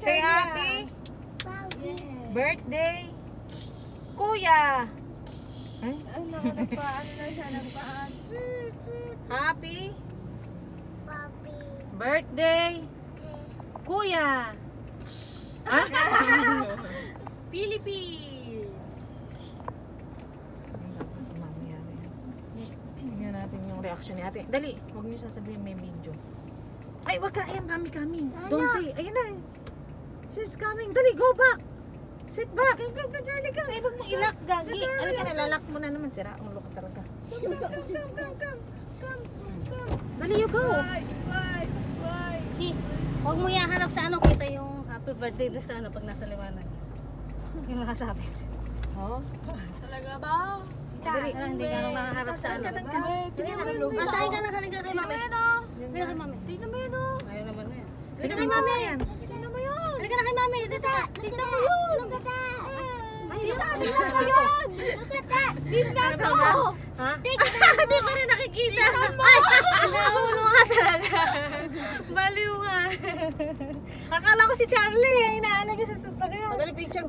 Say happy birthday, Kuya. Ay, nakapaan na siya. Nagpaan. Happy birthday, Kuya. Ha? Philippines. Tingnan natin yung reaction ni ate. Dali, huwag niyo sasabihin may video. Ay, wag ka. Ayan, mami coming. Don't say. Ayan na. She's coming. Dali, go back. Sit back. Ay, come, Charlie, come. Ay, huwag mong ilak, gagi. Alika na, lalak mo na naman. Sira ang look talaga. Come. Dali, you go. Huwag mo yahanap sa ano, kita yung happy birthday doon sa ano pag nasa liwanag. Yung nakasabit. Oh? Talaga ba? Dali. Hindi ka nang nakaharap sa ano. Masahin ka na kalinga kay mami. Halika kay mami. Tignan mo yun o. Ayaw naman na yan. Halika kay mami. Tignan mo yun. Halika na kay mami. Tignan mo yun. Tignan mo yun. Tignan mo. Ha? Hindi pa rin nakikita. Naulo ka talaga. Baliw ka. Akala ko si Charlie. Inaano niya sa sasakyan. Dali, picture.